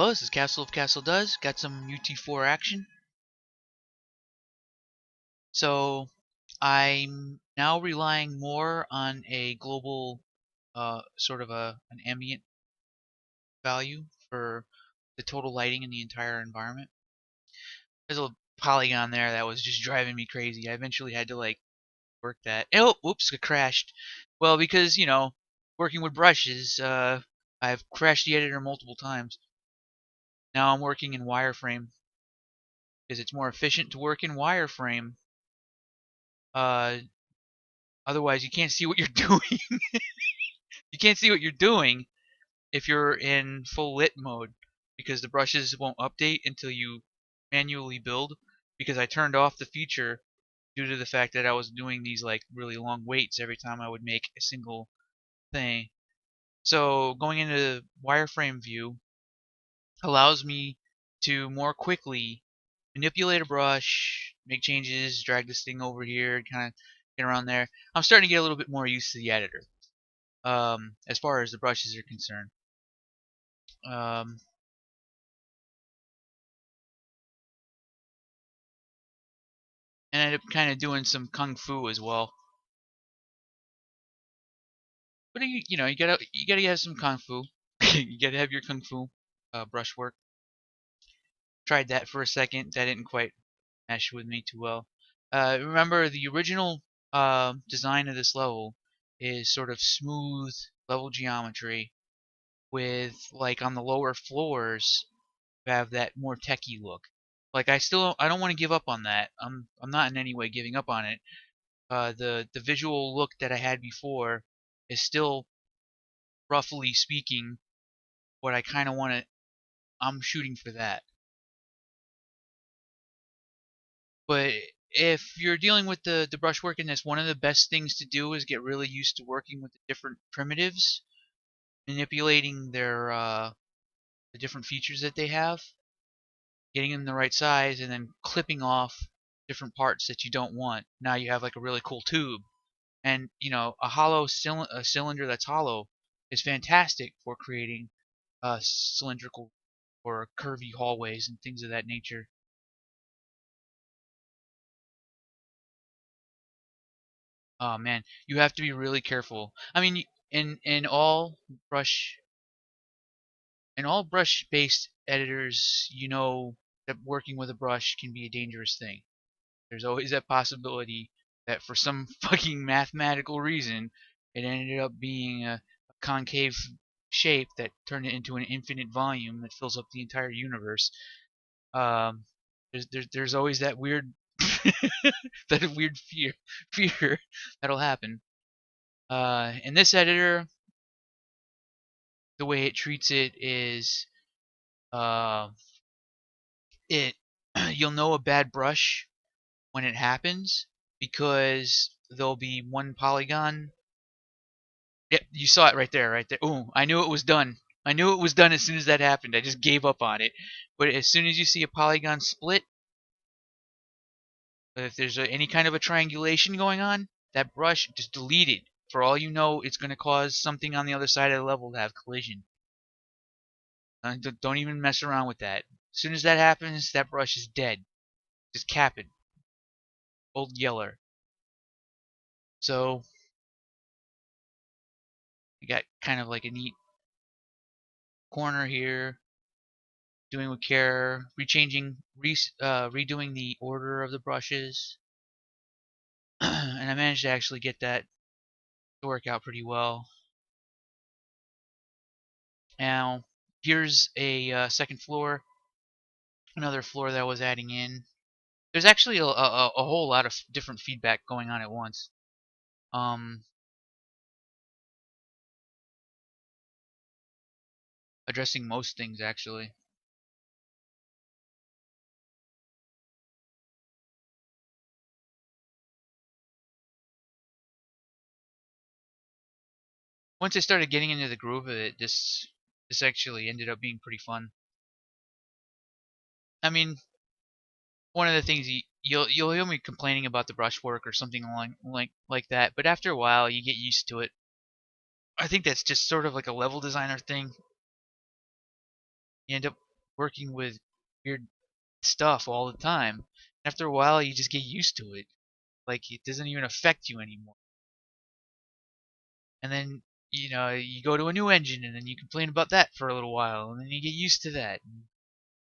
Hello, this is Castle of Castle Does. Got some UT4 action. So I'm now relying more on a global, sort of an ambient value for the total lighting in the entire environment. There's a polygon there that was just driving me crazy. I eventually had to like work that. Oh, whoops, it crashed. Well, because working with brushes, I've crashed the editor multiple times. Now I'm working in wireframe because it's more efficient to work in wireframe. Uh, Otherwise, you can't see what you're doing. You can't see what you're doing if you're in full lit mode because the brushes won't update until you manually build. Because I turned off the feature due to the fact that I was doing these like really long waits every time I would make a single thing. So going into wireframe view allows me to more quickly manipulate a brush, make changes, drag this thing over here, kind of get around there. I'm starting to get a little bit more used to the editor. As far as the brushes are concerned. Um, and I ended up kind of doing some kung fu as well. But you gotta have some kung fu. You gotta have your kung fu brush work. Tried that for a second. That didn't quite mesh with me too well. Remember the original design of this level is sort of smooth level geometry with like on the lower floors you have that more techie look. Like I don't want to give up on that. I'm not in any way giving up on it. The visual look that I had before is still roughly speaking what I kind of want to. I'm shooting for that. But if you're dealing with the brushwork in this, one of the best things to do is get really used to working with the different primitives, manipulating their the different features that they have, getting them the right size, and then clipping off different parts that you don't want. Now you have like a really cool tube, and a cylinder that's hollow is fantastic for creating cylindrical or curvy hallways and things of that nature. Oh man, you have to be really careful. I mean, brush in all brush-based editors, you know that working with a brush can be a dangerous thing. There's always that possibility that for some fucking mathematical reason, it ended up being a concave shape that turned it into an infinite volume that fills up the entire universe. Um, there's always that weird that weird fear that'll happen. In this editor, the way it treats it is uh, it you'll know a bad brush when it happens because there'll be one polygon. Yep, you saw it right there, right there. Ooh, I knew it was done. I knew it was done as soon as that happened. I just gave up on it. But as soon as you see a polygon split, if there's any kind of a triangulation going on, that brush just delete it. For all you know, it's going to cause something on the other side of the level to have collision. Don't even mess around with that. As soon as that happens, that brush is dead. Just cap it. Old Yeller. So, you got kind of like a neat corner here. Doing with care, redoing the order of the brushes. And I managed to actually get that to work out pretty well. Now, here's a second floor. Another floor that I was adding in. There's actually a whole lot of different feedback going on at once. Um, Addressing most things actually. Once I started getting into the groove of it, this actually ended up being pretty fun. I mean, one of the things you'll hear me complaining about the brushwork or something along like that, but after a while you get used to it. I think that's just sort of like a level designer thing. You end up working with weird stuff all the time. After a while, you just get used to it. Like it doesn't even affect you anymore. And then you go to a new engine, and then you complain about that for a little while, and then you get used to that. And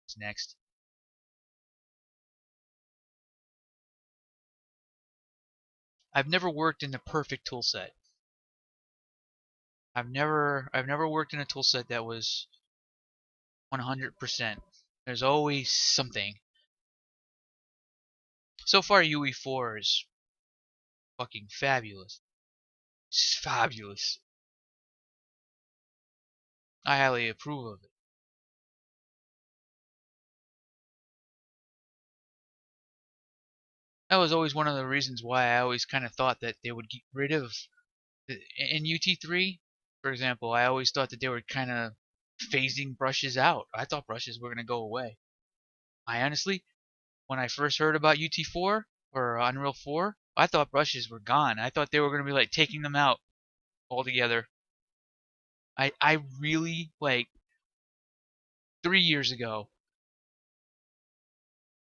what's next? I've never worked in the perfect tool set. I've never worked in a tool set that was 100%. There's always something. So far, UE4 is fucking fabulous. It's fabulous. I highly approve of it. That was always one of the reasons why I always kind of thought that they would get rid of in UT3, for example. I always thought that they were kind of phasing brushes out. I thought brushes were going to go away. I honestly, when I first heard about UT4 or Unreal 4, I thought brushes were gone. I thought they were going to be like taking them out altogether. I really, like, 3 years ago,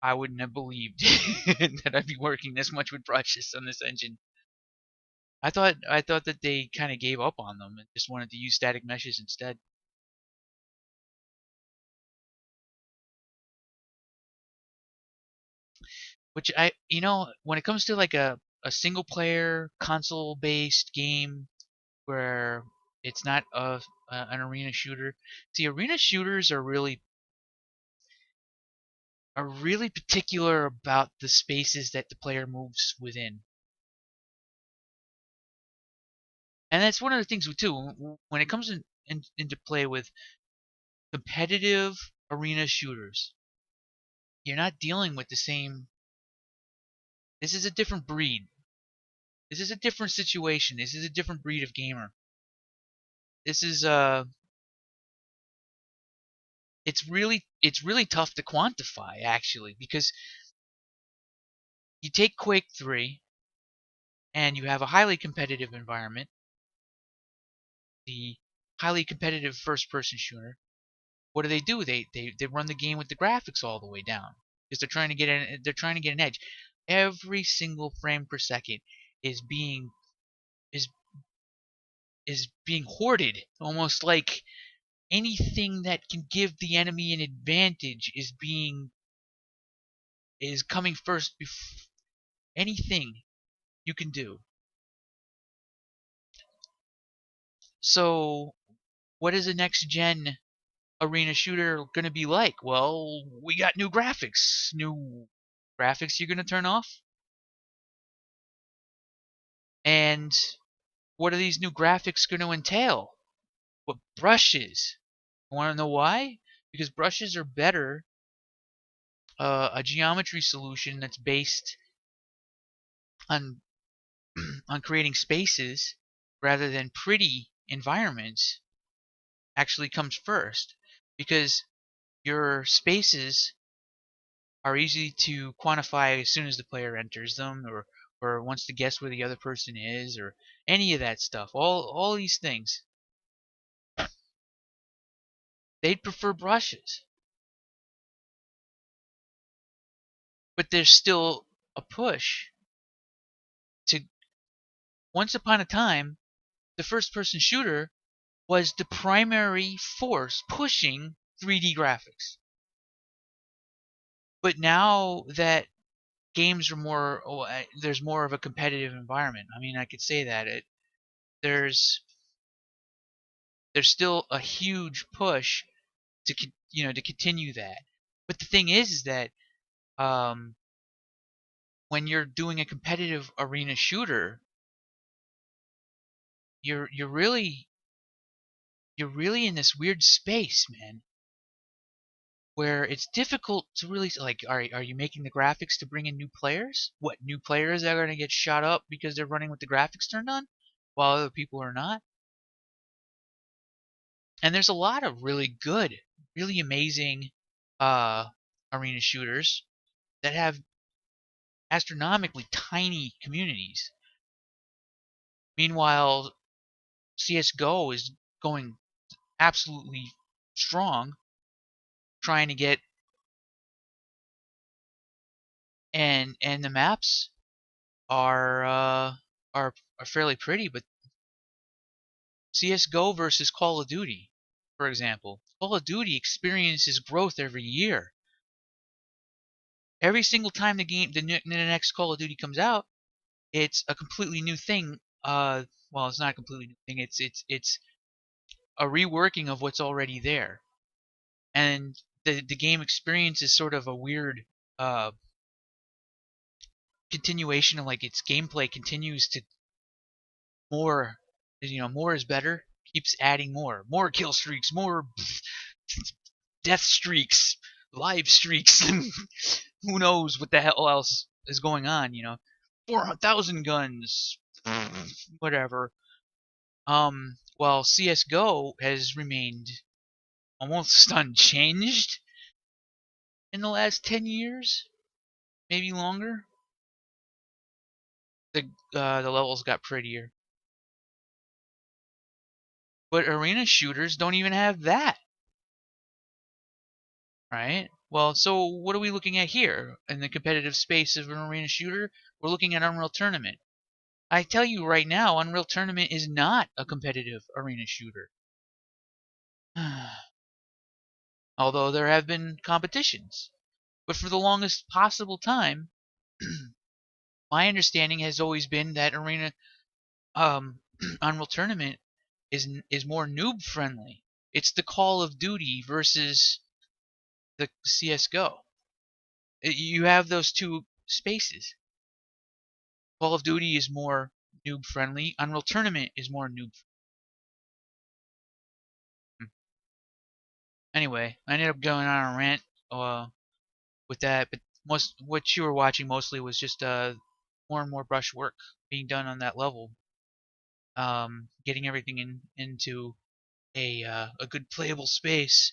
I wouldn't have believed that I'd be working this much with brushes on this engine. I thought that they kind of gave up on them and just wanted to use static meshes instead. Which when it comes to like a single player console based game where it's not an arena shooter. See, arena shooters are really particular about the spaces that the player moves within. And that's one of the things too when it comes into play with competitive arena shooters. You're not dealing with the same. This is a different breed. This is a different situation. This is a different breed of gamer. This is it's really tough to quantify actually, because you take Quake 3 and you have a highly competitive environment, the highly competitive first person shooter. What do? They run the game with the graphics all the way down because they're trying to get an edge. Every single frame per second is being is is being hoarded, almost like anything that can give the enemy an advantage is coming first before anything you can do. So what is a next gen arena shooter going to be like? Well, we got new graphics. New graphics you're going to turn off? And what are these new graphics going to entail? What brushes? You want to know why? Because brushes are better. A geometry solution that's based on on creating spaces rather than pretty environments actually comes first, because your spaces are easy to quantify as soon as the player enters them, or wants to guess where the other person is, or any of that stuff. All these things. They'd prefer brushes. But there's still a push to once upon a time, the first person shooter was the primary force pushing 3D graphics. But now that games are there's more of a competitive environment. I mean, I could say that there's there's still a huge push to continue that. But the thing is that um, when you're doing a competitive arena shooter, you're really in this weird space, man, where it's difficult to really, like, are you making the graphics to bring in new players? What, new players are going to get shot up because they're running with the graphics turned on while other people are not? And there's a lot of really good, really amazing uh, arena shooters that have astronomically tiny communities. Meanwhile, CS:GO is going absolutely strong, trying to get, and the maps are uh are fairly pretty, but CS:GO versus Call of Duty, for example. Call of Duty experiences growth every year. Every single time the next Call of Duty comes out, it's a completely new thing. Well, it's not a completely new thing. It's a reworking of what's already there, and the game experience is sort of a weird uh continuation of, like, its gameplay continues to more, more is better, keeps adding more kill streaks, more death streaks, live streaks, and who knows what the hell else is going on, 4,000 guns, whatever. While CS:GO has remained almost unchanged in the last 10 years, maybe longer. The levels got prettier, but arena shooters don't even have that, right? Well, so what are we looking at here in the competitive space of an arena shooter? We're looking at Unreal Tournament. I tell you right now, Unreal Tournament is not a competitive arena shooter. Although there have been competitions. But for the longest possible time, my understanding has always been that Unreal Tournament is more noob friendly. It's the Call of Duty versus the CS:GO. You have those two spaces. Call of Duty is more noob friendly. Unreal Tournament is more noob. Anyway, I ended up going on a rant with that, but most what you were watching mostly was just more and more brush work being done on that level, getting everything into a good playable space,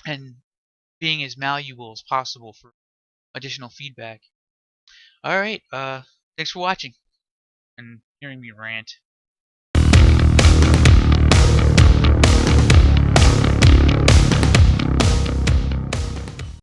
and being as malleable as possible for additional feedback. All right, thanks for watching and hearing me rant.